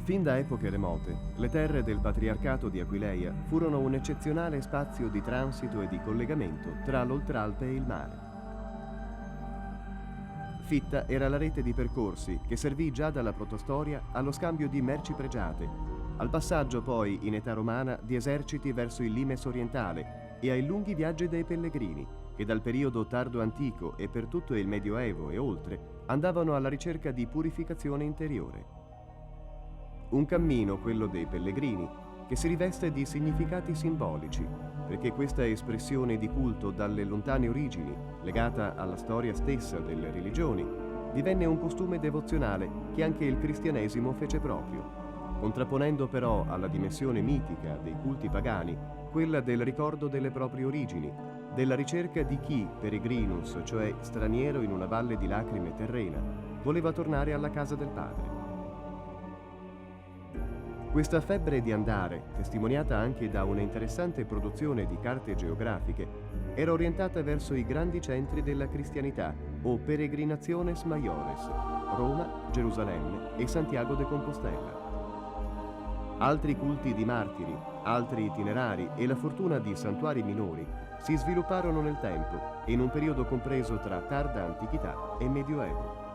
Fin da epoche remote, le terre del Patriarcato di Aquileia furono un eccezionale spazio di transito e di collegamento tra l'Oltralpe e il mare. Fitta era la rete di percorsi che servì già dalla protostoria allo scambio di merci pregiate, al passaggio poi in età romana di eserciti verso il limes orientale e ai lunghi viaggi dei pellegrini, che dal periodo tardo antico e per tutto il Medioevo e oltre andavano alla ricerca di purificazione interiore. Un cammino, quello dei pellegrini, che si riveste di significati simbolici, perché questa espressione di culto dalle lontane origini, legata alla storia stessa delle religioni, divenne un costume devozionale che anche il cristianesimo fece proprio, contrapponendo però alla dimensione mitica dei culti pagani quella del ricordo delle proprie origini, della ricerca di chi, peregrinus, cioè straniero in una valle di lacrime terrena, voleva tornare alla casa del Padre. Questa febbre di andare, testimoniata anche da una interessante produzione di carte geografiche, era orientata verso i grandi centri della cristianità o peregrinationes maiores, Roma, Gerusalemme e Santiago de Compostela. Altri culti di martiri, altri itinerari e la fortuna di santuari minori si svilupparono nel tempo in un periodo compreso tra tarda antichità e medioevo.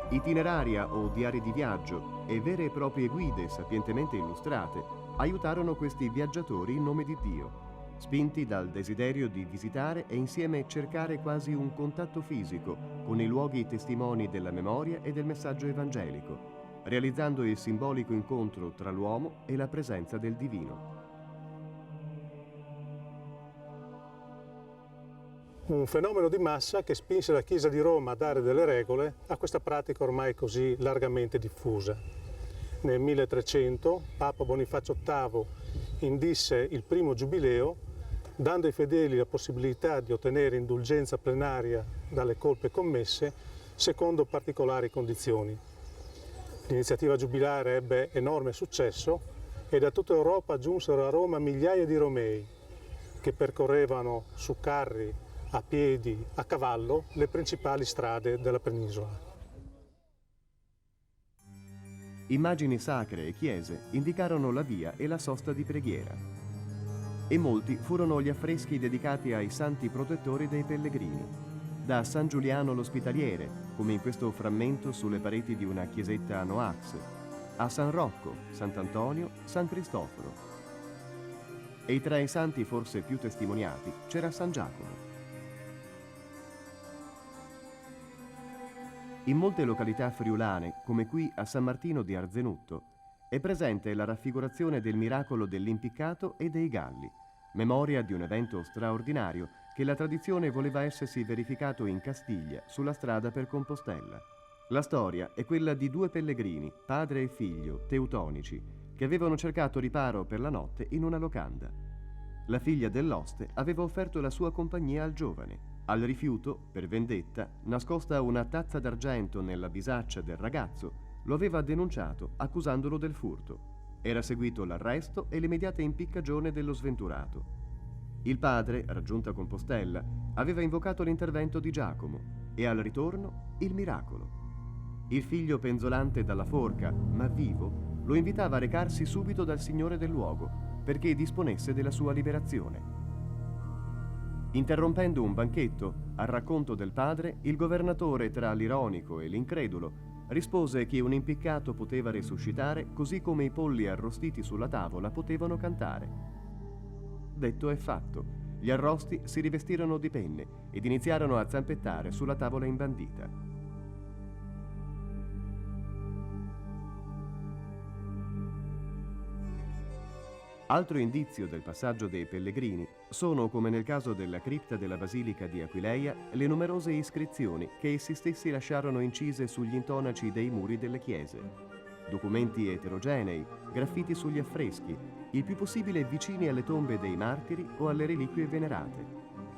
Itineraria o diari di viaggio e vere e proprie guide sapientemente illustrate aiutarono questi viaggiatori in nome di Dio, spinti dal desiderio di visitare e insieme cercare quasi un contatto fisico con i luoghi testimoni della memoria e del messaggio evangelico, realizzando il simbolico incontro tra l'uomo e la presenza del divino. Un fenomeno di massa che spinse la Chiesa di Roma a dare delle regole a questa pratica ormai così largamente diffusa. Nel 1300 Papa Bonifacio VIII indisse il primo giubileo, dando ai fedeli la possibilità di ottenere indulgenza plenaria dalle colpe commesse secondo particolari condizioni. L'iniziativa giubilare ebbe enorme successo e da tutta Europa giunsero a Roma migliaia di romei che percorrevano su carri, a piedi, a cavallo, le principali strade della penisola. Immagini sacre e chiese indicarono la via e la sosta di preghiera. E molti furono gli affreschi dedicati ai santi protettori dei pellegrini, da San Giuliano l'Ospitaliere, come in questo frammento sulle pareti di una chiesetta a Noax, a San Rocco, Sant'Antonio, San Cristoforo. E tra i santi forse più testimoniati c'era San Giacomo. In molte località friulane, come qui a San Martino di Arzenutto, è presente la raffigurazione del miracolo dell'impiccato e dei galli, memoria di un evento straordinario che la tradizione voleva essersi verificato in Castiglia, sulla strada per Compostella. La storia è quella di due pellegrini, padre e figlio, teutonici, che avevano cercato riparo per la notte in una locanda. La figlia dell'oste aveva offerto la sua compagnia al giovane. Al rifiuto, per vendetta, nascosta una tazza d'argento nella bisaccia del ragazzo, lo aveva denunciato accusandolo del furto. Era seguito l'arresto e l'immediata impiccagione dello sventurato. Il padre, raggiunta Compostella, aveva invocato l'intervento di Giacomo e al ritorno il miracolo. Il figlio penzolante dalla forca, ma vivo, lo invitava a recarsi subito dal signore del luogo perché disponesse della sua liberazione. Interrompendo un banchetto, al racconto del padre, il governatore, tra l'ironico e l'incredulo, rispose che un impiccato poteva resuscitare così come i polli arrostiti sulla tavola potevano cantare. Detto e fatto, gli arrosti si rivestirono di penne ed iniziarono a zampettare sulla tavola imbandita. Altro indizio del passaggio dei pellegrini sono, come nel caso della cripta della Basilica di Aquileia, le numerose iscrizioni che essi stessi lasciarono incise sugli intonaci dei muri delle chiese. Documenti eterogenei, graffiti sugli affreschi, il più possibile vicini alle tombe dei martiri o alle reliquie venerate,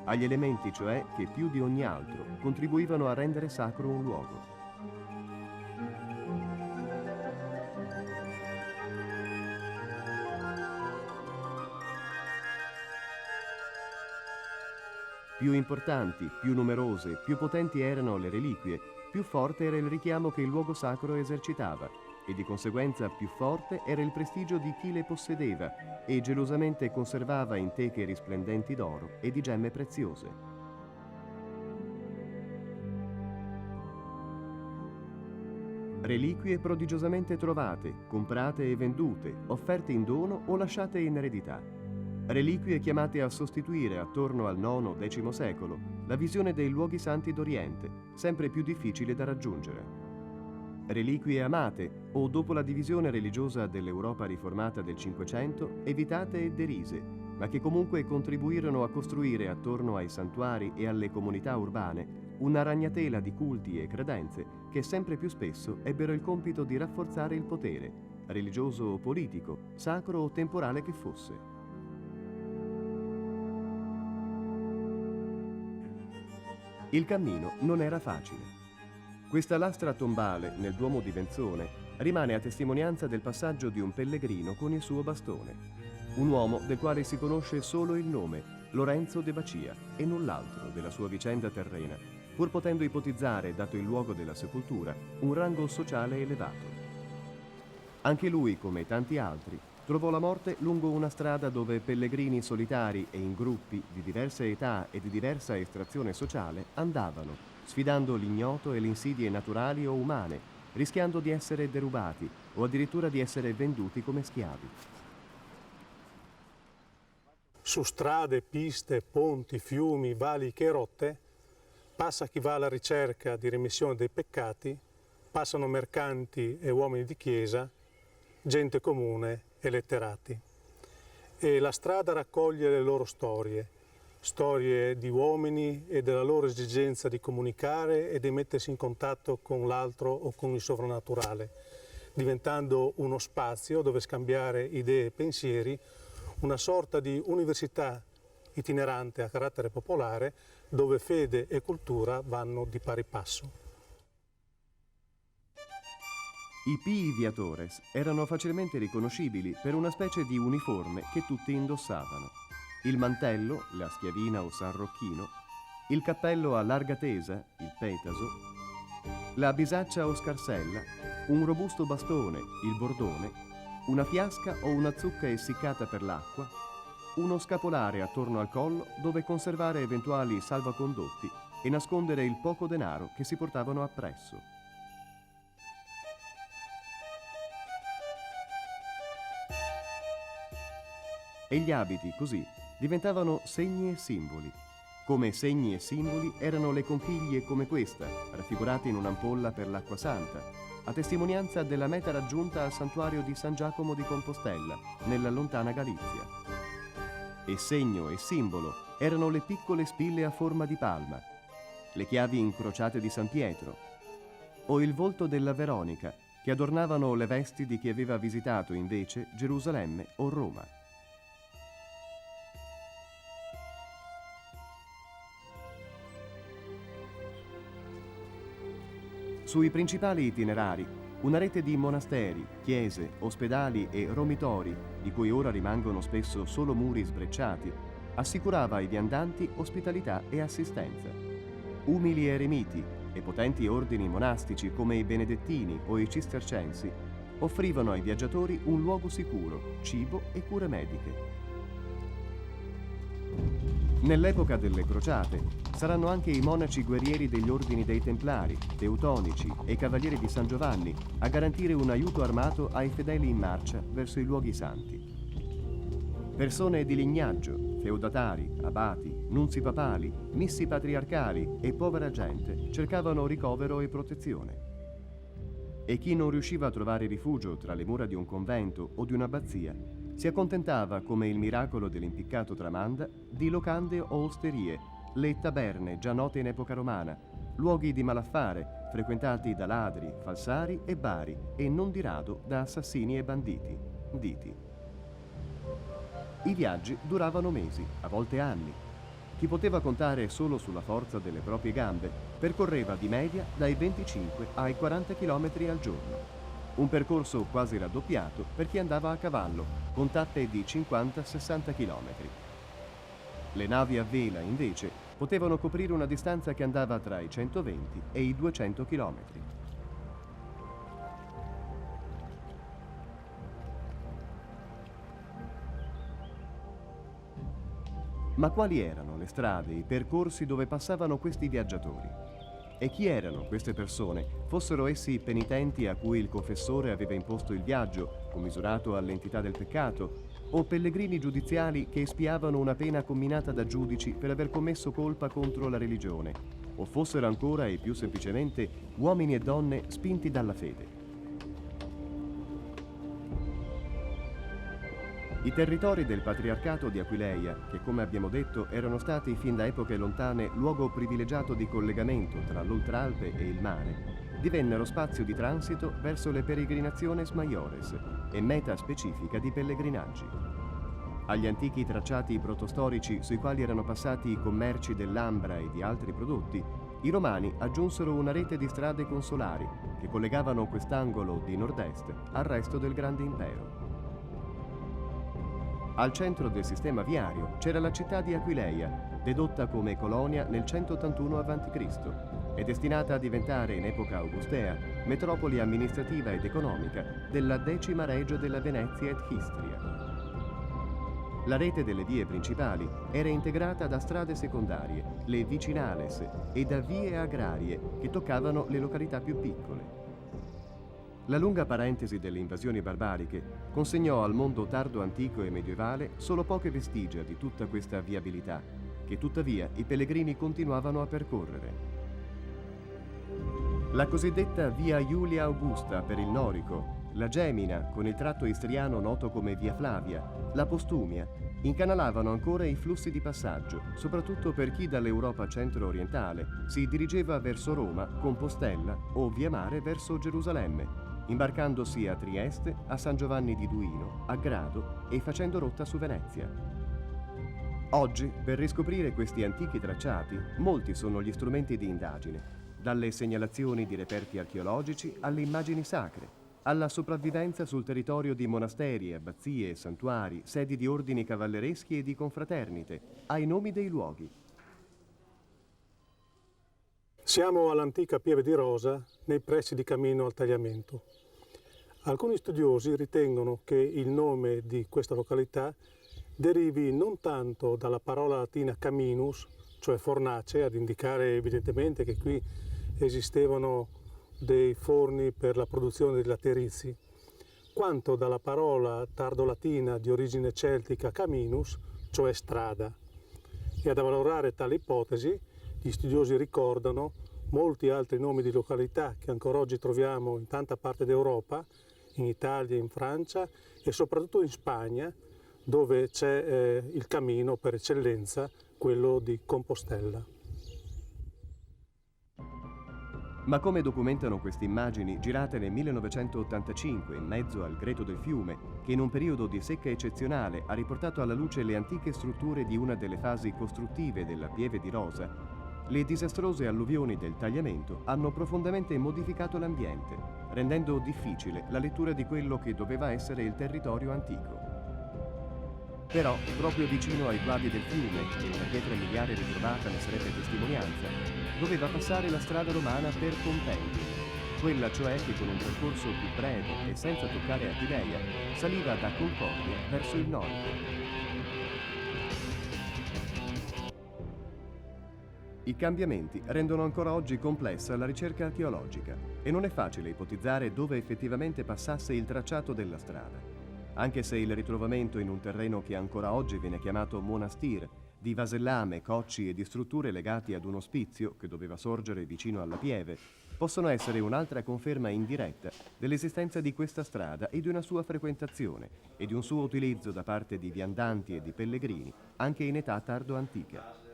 agli elementi cioè che più di ogni altro contribuivano a rendere sacro un luogo. Più importanti, più numerose, più potenti erano le reliquie, più forte era il richiamo che il luogo sacro esercitava, e di conseguenza più forte era il prestigio di chi le possedeva e gelosamente conservava in teche risplendenti d'oro e di gemme preziose. Reliquie prodigiosamente trovate, comprate e vendute, offerte in dono o lasciate in eredità. Reliquie chiamate a sostituire attorno al IX-X secolo la visione dei luoghi santi d'Oriente, sempre più difficile da raggiungere. Reliquie amate o, dopo la divisione religiosa dell'Europa riformata del Cinquecento, evitate e derise, ma che comunque contribuirono a costruire attorno ai santuari e alle comunità urbane una ragnatela di culti e credenze che sempre più spesso ebbero il compito di rafforzare il potere, religioso o politico, sacro o temporale che fosse. Il cammino non era facile. Questa lastra tombale nel Duomo di Venzone rimane a testimonianza del passaggio di un pellegrino con il suo bastone. Un uomo del quale si conosce solo il nome, Lorenzo de Bacia, e null'altro della sua vicenda terrena, pur potendo ipotizzare, dato il luogo della sepoltura, un rango sociale elevato. Anche lui, come tanti altri, trovò la morte lungo una strada dove pellegrini solitari e in gruppi di diverse età e di diversa estrazione sociale andavano, sfidando l'ignoto e le insidie naturali o umane, rischiando di essere derubati o addirittura di essere venduti come schiavi. Su strade, piste, ponti, fiumi, valiche e rotte passa chi va alla ricerca di remissione dei peccati, passano mercanti e uomini di chiesa, gente comune e letterati. E la strada raccoglie le loro storie di uomini e della loro esigenza di comunicare e di mettersi in contatto con l'altro o con il sovrannaturale, diventando uno spazio dove scambiare idee e pensieri, una sorta di università itinerante a carattere popolare dove fede e cultura vanno di pari passo. I Pii Viatores erano facilmente riconoscibili per una specie di uniforme che tutti indossavano. Il mantello, la schiavina o sanrocchino, il cappello a larga tesa, il petaso, la bisaccia o scarsella, un robusto bastone, il bordone, una fiasca o una zucca essiccata per l'acqua, uno scapolare attorno al collo dove conservare eventuali salvacondotti e nascondere il poco denaro che si portavano appresso. E gli abiti, così, diventavano segni e simboli. Come segni e simboli erano le conchiglie come questa, raffigurate in un'ampolla per l'acqua santa, a testimonianza della meta raggiunta al santuario di San Giacomo di Compostela, nella lontana Galizia. E segno e simbolo erano le piccole spille a forma di palma, le chiavi incrociate di San Pietro, o il volto della Veronica, che adornavano le vesti di chi aveva visitato invece Gerusalemme o Roma. Sui principali itinerari, una rete di monasteri, chiese, ospedali e romitori, di cui ora rimangono spesso solo muri sbrecciati, assicurava ai viandanti ospitalità e assistenza. Umili eremiti e potenti ordini monastici come i benedettini o i cistercensi offrivano ai viaggiatori un luogo sicuro, cibo e cure mediche. Nell'epoca delle crociate saranno anche i monaci guerrieri degli ordini dei Templari, Teutonici e Cavalieri di San Giovanni a garantire un aiuto armato ai fedeli in marcia verso i luoghi santi. Persone di lignaggio, feudatari, abati, nunzi papali, missi patriarcali e povera gente cercavano ricovero e protezione. E chi non riusciva a trovare rifugio tra le mura di un convento o di un'abbazia si accontentava, come il miracolo dell'impiccato tramanda, di locande o osterie, le taberne già note in epoca romana, luoghi di malaffare frequentati da ladri, falsari e bari e non di rado da assassini e banditi, diti. I viaggi duravano mesi, a volte anni. Chi poteva contare solo sulla forza delle proprie gambe percorreva di media dai 25 ai 40 km al giorno. Un percorso quasi raddoppiato per chi andava a cavallo, con tappe di 50-60 km. Le navi a vela, invece, potevano coprire una distanza che andava tra i 120 e i 200 km. Ma quali erano le strade, i percorsi dove passavano questi viaggiatori? E chi erano queste persone, fossero essi penitenti a cui il confessore aveva imposto il viaggio, commisurato all'entità del peccato, o pellegrini giudiziali che espiavano una pena comminata da giudici per aver commesso colpa contro la religione, o fossero ancora e più semplicemente uomini e donne spinti dalla fede. I territori del patriarcato di Aquileia, che come abbiamo detto erano stati fin da epoche lontane luogo privilegiato di collegamento tra l'Oltralpe e il mare, divennero spazio di transito verso le peregrinaciones maiores e meta specifica di pellegrinaggi. Agli antichi tracciati protostorici sui quali erano passati i commerci dell'ambra e di altri prodotti, i romani aggiunsero una rete di strade consolari che collegavano quest'angolo di nord-est al resto del grande impero. Al centro del sistema viario c'era la città di Aquileia, dedotta come colonia nel 181 a.C. e destinata a diventare in epoca augustea metropoli amministrativa ed economica della 10ª regio della Venezia et Istria. La rete delle vie principali era integrata da strade secondarie, le vicinales, e da vie agrarie che toccavano le località più piccole. La lunga parentesi delle invasioni barbariche consegnò al mondo tardo antico e medievale solo poche vestigia di tutta questa viabilità, che tuttavia i pellegrini continuavano a percorrere. La cosiddetta Via Iulia Augusta per il Norico, la Gemina con il tratto istriano noto come Via Flavia, la Postumia, incanalavano ancora i flussi di passaggio, soprattutto per chi dall'Europa centro-orientale si dirigeva verso Roma, Compostella o via mare verso Gerusalemme, imbarcandosi a Trieste, a San Giovanni di Duino, a Grado e facendo rotta su Venezia. Oggi, per riscoprire questi antichi tracciati, molti sono gli strumenti di indagine, dalle segnalazioni di reperti archeologici alle immagini sacre, alla sopravvivenza sul territorio di monasteri, abbazie, santuari, sedi di ordini cavallereschi e di confraternite, ai nomi dei luoghi. Siamo all'antica Pieve di Rosa, nei pressi di Camino al Tagliamento. Alcuni studiosi ritengono che il nome di questa località derivi non tanto dalla parola latina caminus, cioè fornace, ad indicare evidentemente che qui esistevano dei forni per la produzione dei laterizi, quanto dalla parola tardolatina di origine celtica caminus, cioè strada. E ad avvalorare tale ipotesi, gli studiosi ricordano molti altri nomi di località che ancora oggi troviamo in tanta parte d'Europa, in Italia, in Francia e soprattutto in Spagna, dove c'è il cammino per eccellenza, quello di Compostella. Ma come documentano queste immagini girate nel 1985 in mezzo al greto del fiume, che in un periodo di secca eccezionale ha riportato alla luce le antiche strutture di una delle fasi costruttive della Pieve di Rosa, le disastrose alluvioni del Tagliamento hanno profondamente modificato l'ambiente, rendendo difficile la lettura di quello che doveva essere il territorio antico. Però, proprio vicino ai guadi del fiume, e una pietra miliare ritrovata ne sarebbe testimonianza, doveva passare la strada romana per Compendio, quella cioè che con un percorso più breve e senza toccare Aquileia saliva da Concordia verso il nord. I cambiamenti rendono ancora oggi complessa la ricerca archeologica e non è facile ipotizzare dove effettivamente passasse il tracciato della strada, anche se il ritrovamento in un terreno che ancora oggi viene chiamato monastir, di vasellame, cocci e di strutture legati ad un ospizio che doveva sorgere vicino alla Pieve, possono essere un'altra conferma indiretta dell'esistenza di questa strada e di una sua frequentazione e di un suo utilizzo da parte di viandanti e di pellegrini anche in età tardo-antica.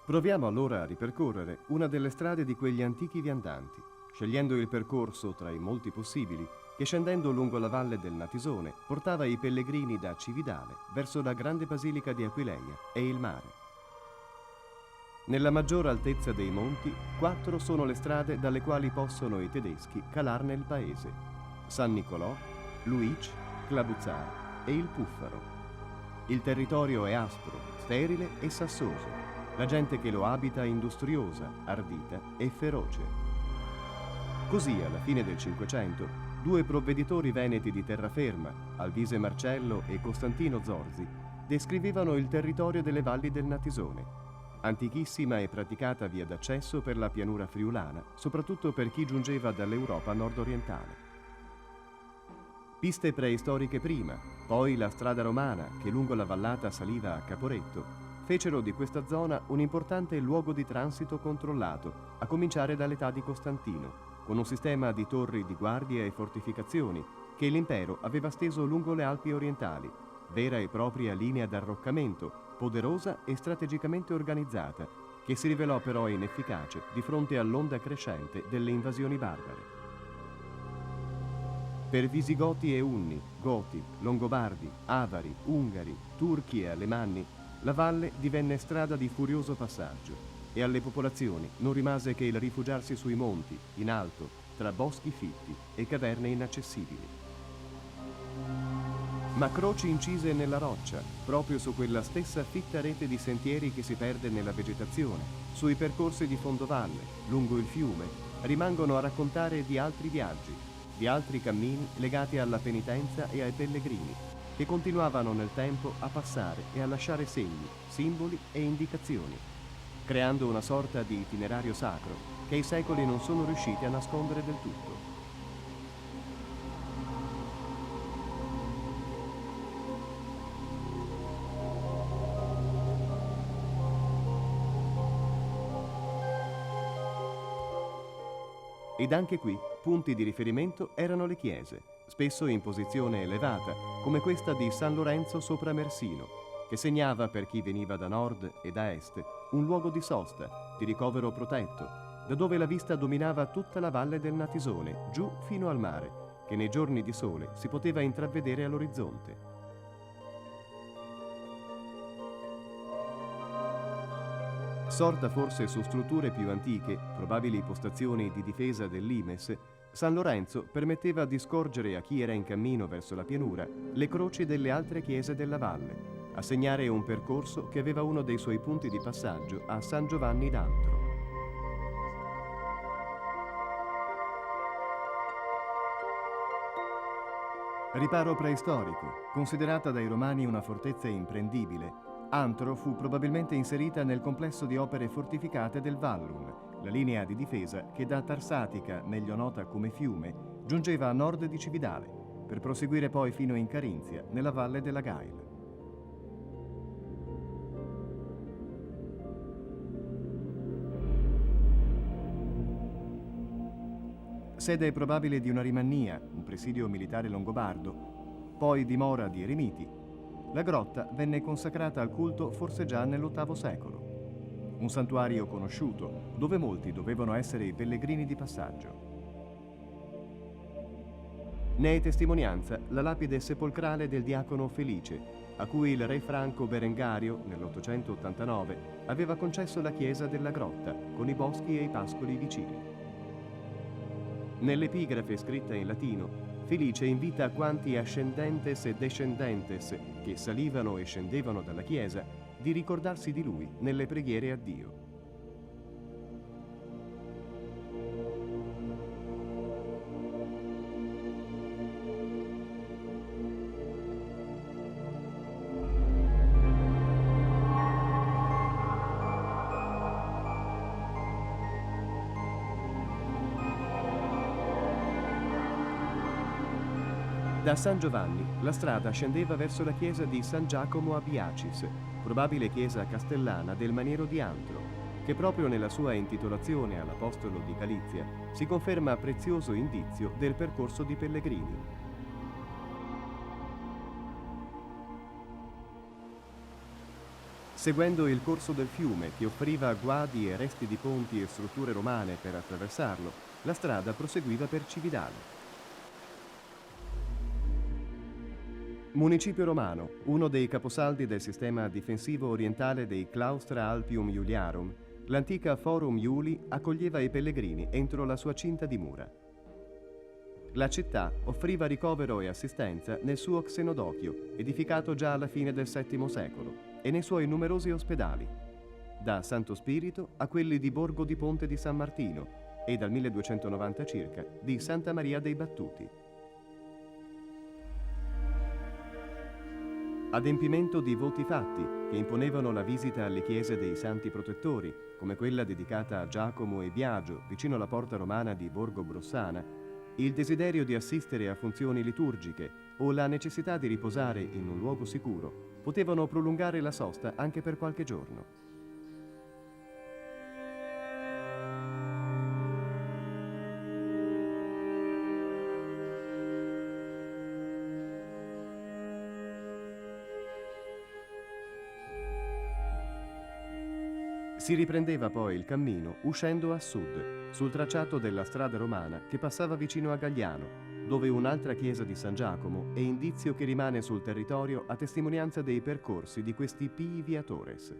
Proviamo allora a ripercorrere una delle strade di quegli antichi viandanti, scegliendo il percorso tra i molti possibili che scendendo lungo la valle del Natisone portava i pellegrini da Cividale verso la grande basilica di Aquileia e il mare. Nella maggior altezza dei monti, 4 sono le strade dalle quali possono i tedeschi calarne il paese: San Nicolò, Luic, Clabuzzar e il Puffaro. Il territorio è aspro, sterile e sassoso. La gente che lo abita è industriosa, ardita e feroce. Così, alla fine del Cinquecento, 2 provveditori veneti di terraferma, Alvise Marcello e Costantino Zorzi, descrivevano il territorio delle valli del Natisone, antichissima e praticata via d'accesso per la pianura friulana, soprattutto per chi giungeva dall'Europa nord-orientale. Piste preistoriche prima, poi la strada romana che lungo la vallata saliva a Caporetto, fecero di questa zona un importante luogo di transito controllato, a cominciare dall'età di Costantino, con un sistema di torri di guardia e fortificazioni che l'impero aveva steso lungo le Alpi orientali, vera e propria linea d'arroccamento, poderosa e strategicamente organizzata, che si rivelò però inefficace di fronte all'onda crescente delle invasioni barbare. Per Visigoti e Unni, Goti, Longobardi, Avari, Ungari, Turchi e Alemanni, la valle divenne strada di furioso passaggio e alle popolazioni non rimase che il rifugiarsi sui monti, in alto, tra boschi fitti e caverne inaccessibili. Ma croci incise nella roccia, proprio su quella stessa fitta rete di sentieri che si perde nella vegetazione, sui percorsi di fondovalle, lungo il fiume, rimangono a raccontare di altri viaggi, di altri cammini legati alla penitenza e ai pellegrini, che continuavano nel tempo a passare e a lasciare segni, simboli e indicazioni, creando una sorta di itinerario sacro che i secoli non sono riusciti a nascondere del tutto. Ed anche qui punti di riferimento erano le chiese, spesso in posizione elevata, come questa di San Lorenzo sopra Mersino, che segnava per chi veniva da nord e da est un luogo di sosta, di ricovero protetto, da dove la vista dominava tutta la valle del Natisone, giù fino al mare, che nei giorni di sole si poteva intravedere all'orizzonte. Sorta forse su strutture più antiche, probabili postazioni di difesa del Limes, San Lorenzo permetteva di scorgere a chi era in cammino verso la pianura le croci delle altre chiese della valle, a segnare un percorso che aveva uno dei suoi punti di passaggio a San Giovanni d'Antro. Riparo preistorico, considerata dai Romani una fortezza imprendibile, Antro fu probabilmente inserita nel complesso di opere fortificate del Vallum, la linea di difesa che da Tarsatica, meglio nota come Fiume, giungeva a nord di Cividale, per proseguire poi fino in Carinzia, nella valle della Gail. Sede probabile di una rimannia, un presidio militare longobardo, poi dimora di eremiti, la grotta venne consacrata al culto forse già nell'VIII secolo. Un santuario conosciuto, dove molti dovevano essere i pellegrini di passaggio. Ne è testimonianza la lapide sepolcrale del diacono Felice, a cui il re franco Berengario, nell'889, aveva concesso la chiesa della grotta, con i boschi e i pascoli vicini. Nell'epigrafe scritta in latino, Felice invita quanti ascendentes e descendentes che salivano e scendevano dalla chiesa di ricordarsi di lui nelle preghiere a Dio. Da San Giovanni la strada scendeva verso la chiesa di San Giacomo a Biacis, probabile chiesa castellana del maniero di Antro, che proprio nella sua intitolazione all'Apostolo di Galizia si conferma prezioso indizio del percorso di pellegrini. Seguendo il corso del fiume che offriva guadi e resti di ponti e strutture romane per attraversarlo, la strada proseguiva per Cividale. Municipio romano, uno dei caposaldi del sistema difensivo orientale dei Claustra Alpium Iuliarum, l'antica Forum Iuli accoglieva i pellegrini entro la sua cinta di mura. La città offriva ricovero e assistenza nel suo xenodochio, edificato già alla fine del VII secolo, e nei suoi numerosi ospedali, da Santo Spirito a quelli di Borgo di Ponte di San Martino e dal 1290 circa di Santa Maria dei Battuti. Adempimento di voti fatti che imponevano la visita alle chiese dei santi protettori, come quella dedicata a Giacomo e Biagio, vicino alla porta romana di Borgo Brossana, il desiderio di assistere a funzioni liturgiche o la necessità di riposare in un luogo sicuro potevano prolungare la sosta anche per qualche giorno. Si riprendeva poi il cammino uscendo a sud, sul tracciato della strada romana che passava vicino a Gagliano, dove un'altra chiesa di San Giacomo è indizio che rimane sul territorio a testimonianza dei percorsi di questi Pii Viatores.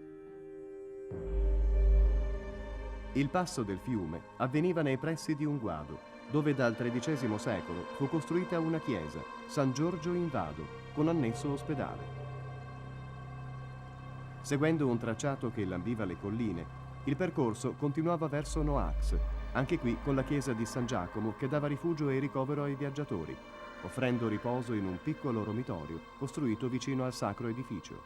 Il passo del fiume avveniva nei pressi di un guado, dove dal XIII secolo fu costruita una chiesa, San Giorgio in Vado, con annesso ospedale. Seguendo un tracciato che lambiva le colline, il percorso continuava verso Noax, anche qui con la chiesa di San Giacomo che dava rifugio e ricovero ai viaggiatori, offrendo riposo in un piccolo romitorio costruito vicino al sacro edificio.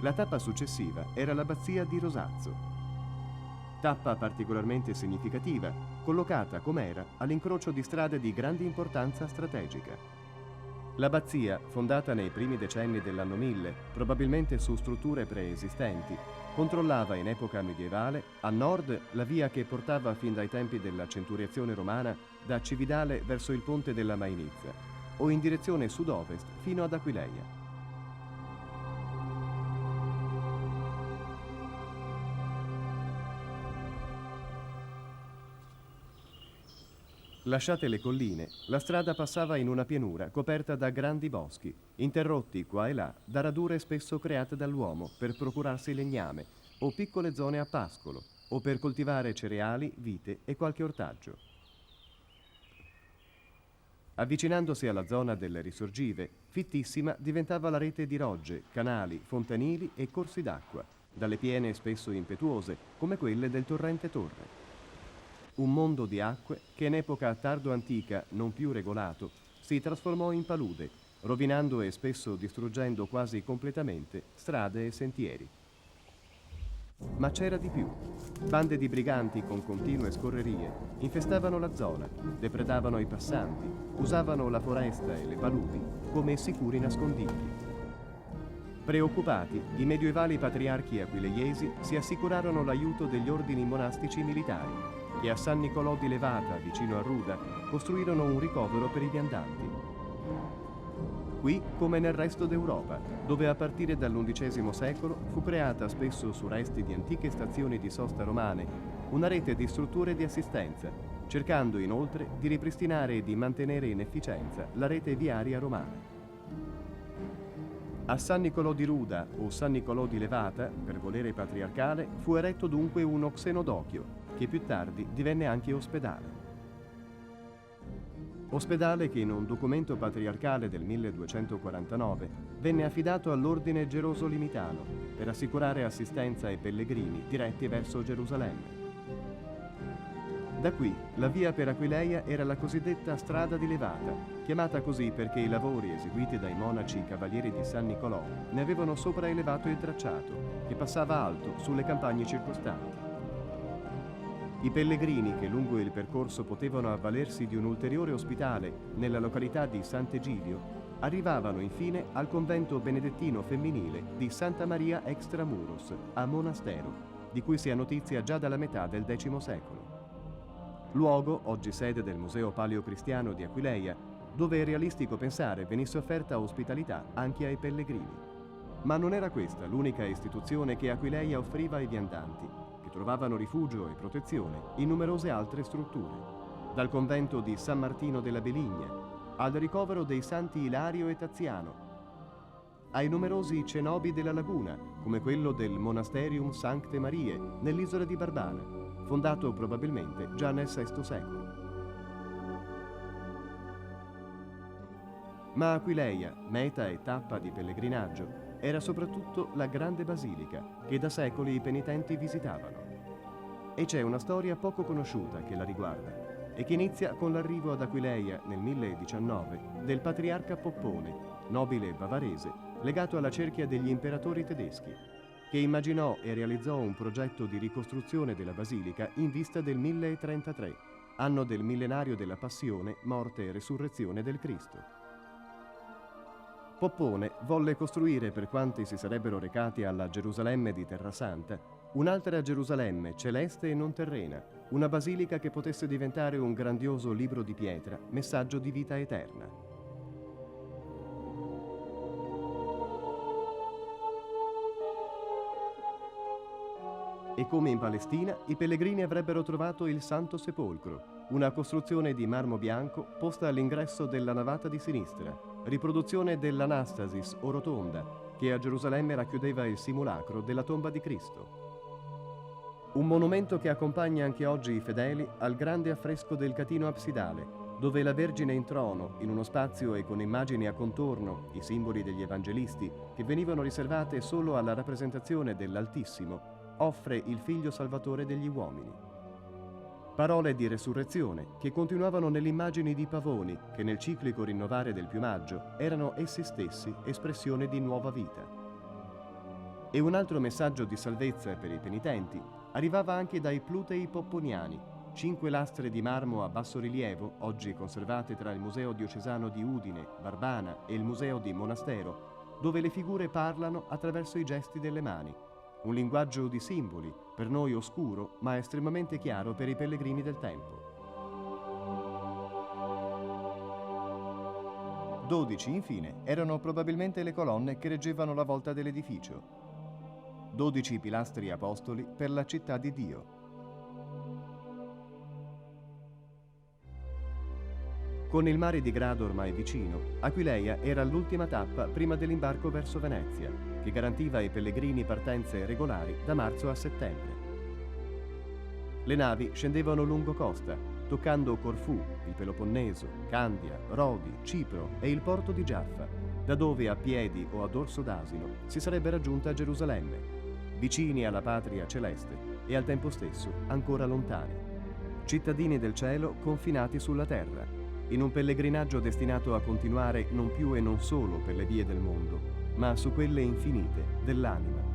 La tappa successiva era l'abbazia di Rosazzo, tappa particolarmente significativa, collocata com'era all'incrocio di strade di grande importanza strategica. L'abbazia, fondata nei primi decenni dell'anno 1000, probabilmente su strutture preesistenti, controllava in epoca medievale a nord la via che portava fin dai tempi della centuriazione romana da Cividale verso il ponte della Mainizza o in direzione sud-ovest fino ad Aquileia. Lasciate le colline, la strada passava in una pianura coperta da grandi boschi, interrotti qua e là da radure spesso create dall'uomo per procurarsi legname, o piccole zone a pascolo, o per coltivare cereali, vite e qualche ortaggio. Avvicinandosi alla zona delle risorgive, fittissima diventava la rete di rogge, canali, fontanili e corsi d'acqua, dalle piene spesso impetuose, come quelle del torrente Torre. Un mondo di acque che in epoca tardo-antica, non più regolato, si trasformò in palude, rovinando e spesso distruggendo quasi completamente strade e sentieri. Ma c'era di più. Bande di briganti con continue scorrerie infestavano la zona, depredavano i passanti, usavano la foresta e le paludi come sicuri nascondigli. Preoccupati, i medievali patriarchi aquileiesi si assicurarono l'aiuto degli ordini monastici militari, che a San Nicolò di Levata, vicino a Ruda, costruirono un ricovero per i viandanti. Qui, come nel resto d'Europa, dove a partire dall'XI secolo fu creata spesso su resti di antiche stazioni di sosta romane, una rete di strutture di assistenza, cercando inoltre di ripristinare e di mantenere in efficienza la rete viaria romana. A San Nicolò di Ruda o San Nicolò di Levata, per volere patriarcale, fu eretto dunque uno xenodocchio, che più tardi divenne anche ospedale. Ospedale che in un documento patriarcale del 1249 venne affidato all'ordine gerosolimitano per assicurare assistenza ai pellegrini diretti verso Gerusalemme. Da qui la via per Aquileia era la cosiddetta strada di Levata, chiamata così perché i lavori eseguiti dai monaci cavalieri di San Nicolò ne avevano sopraelevato il tracciato, che passava alto sulle campagne circostanti. I pellegrini che lungo il percorso potevano avvalersi di un ulteriore ospitale nella località di Sant'Egidio arrivavano infine al convento benedettino femminile di Santa Maria Extramuros a Monastero, di cui si ha notizia già dalla metà del X secolo. Luogo, oggi sede del Museo Paleocristiano di Aquileia, dove è realistico pensare venisse offerta ospitalità anche ai pellegrini. Ma non era questa l'unica istituzione che Aquileia offriva ai viandanti, che trovavano rifugio e protezione in numerose altre strutture, dal convento di San Martino della Beligna al ricovero dei santi Ilario e Taziano, ai numerosi cenobi della laguna, come quello del Monasterium Sancte Marie nell'isola di Barbana, fondato probabilmente già nel VI secolo. Ma Aquileia, meta e tappa di pellegrinaggio, era soprattutto la grande basilica che da secoli i penitenti visitavano. E c'è una storia poco conosciuta che la riguarda. e che inizia con l'arrivo ad Aquileia nel 1019 del patriarca Poppone, nobile bavarese legato alla cerchia degli imperatori tedeschi, che immaginò e realizzò un progetto di ricostruzione della basilica in vista del 1033, anno del millenario della passione, morte e resurrezione del Cristo. Poppone volle costruire, per quanti si sarebbero recati alla Gerusalemme di Terra Santa, un'altra Gerusalemme celeste e non terrena, una basilica che potesse diventare un grandioso libro di pietra, messaggio di vita eterna. E come in Palestina, i pellegrini avrebbero trovato il Santo Sepolcro, una costruzione di marmo bianco posta all'ingresso della navata di sinistra, riproduzione dell'Anastasis o rotonda, che a Gerusalemme racchiudeva il simulacro della tomba di Cristo. Un monumento che accompagna anche oggi i fedeli al grande affresco del catino absidale, dove la Vergine in trono, in uno spazio e con immagini a contorno, i simboli degli evangelisti, che venivano riservate solo alla rappresentazione dell'Altissimo, offre il Figlio Salvatore degli uomini. Parole di resurrezione che continuavano nelle immagini di pavoni che nel ciclico rinnovare del piumaggio erano essi stessi espressione di nuova vita. E un altro messaggio di salvezza per i penitenti arrivava anche dai Plutei popponiani, 5 lastre di marmo a basso rilievo, oggi conservate tra il Museo Diocesano di Udine, Barbana e il Museo di Monastero, dove le figure parlano attraverso i gesti delle mani. Un linguaggio di simboli, per noi oscuro, ma estremamente chiaro per i pellegrini del tempo. 12, infine, erano probabilmente le colonne che reggevano la volta dell'edificio. 12 pilastri apostoli per la città di Dio. Con il mare di grado ormai vicino, Aquileia era l'ultima tappa prima dell'imbarco verso Venezia, che garantiva ai pellegrini partenze regolari da marzo a settembre. Le navi scendevano lungo costa, toccando Corfù, il Peloponneso, Candia, Rodi, Cipro e il porto di Giaffa, da dove a piedi o a dorso d'asino si sarebbe raggiunta Gerusalemme, vicini alla patria celeste e al tempo stesso ancora lontani, cittadini del cielo confinati sulla terra, in un pellegrinaggio destinato a continuare non più e non solo per le vie del mondo, ma su quelle infinite dell'anima.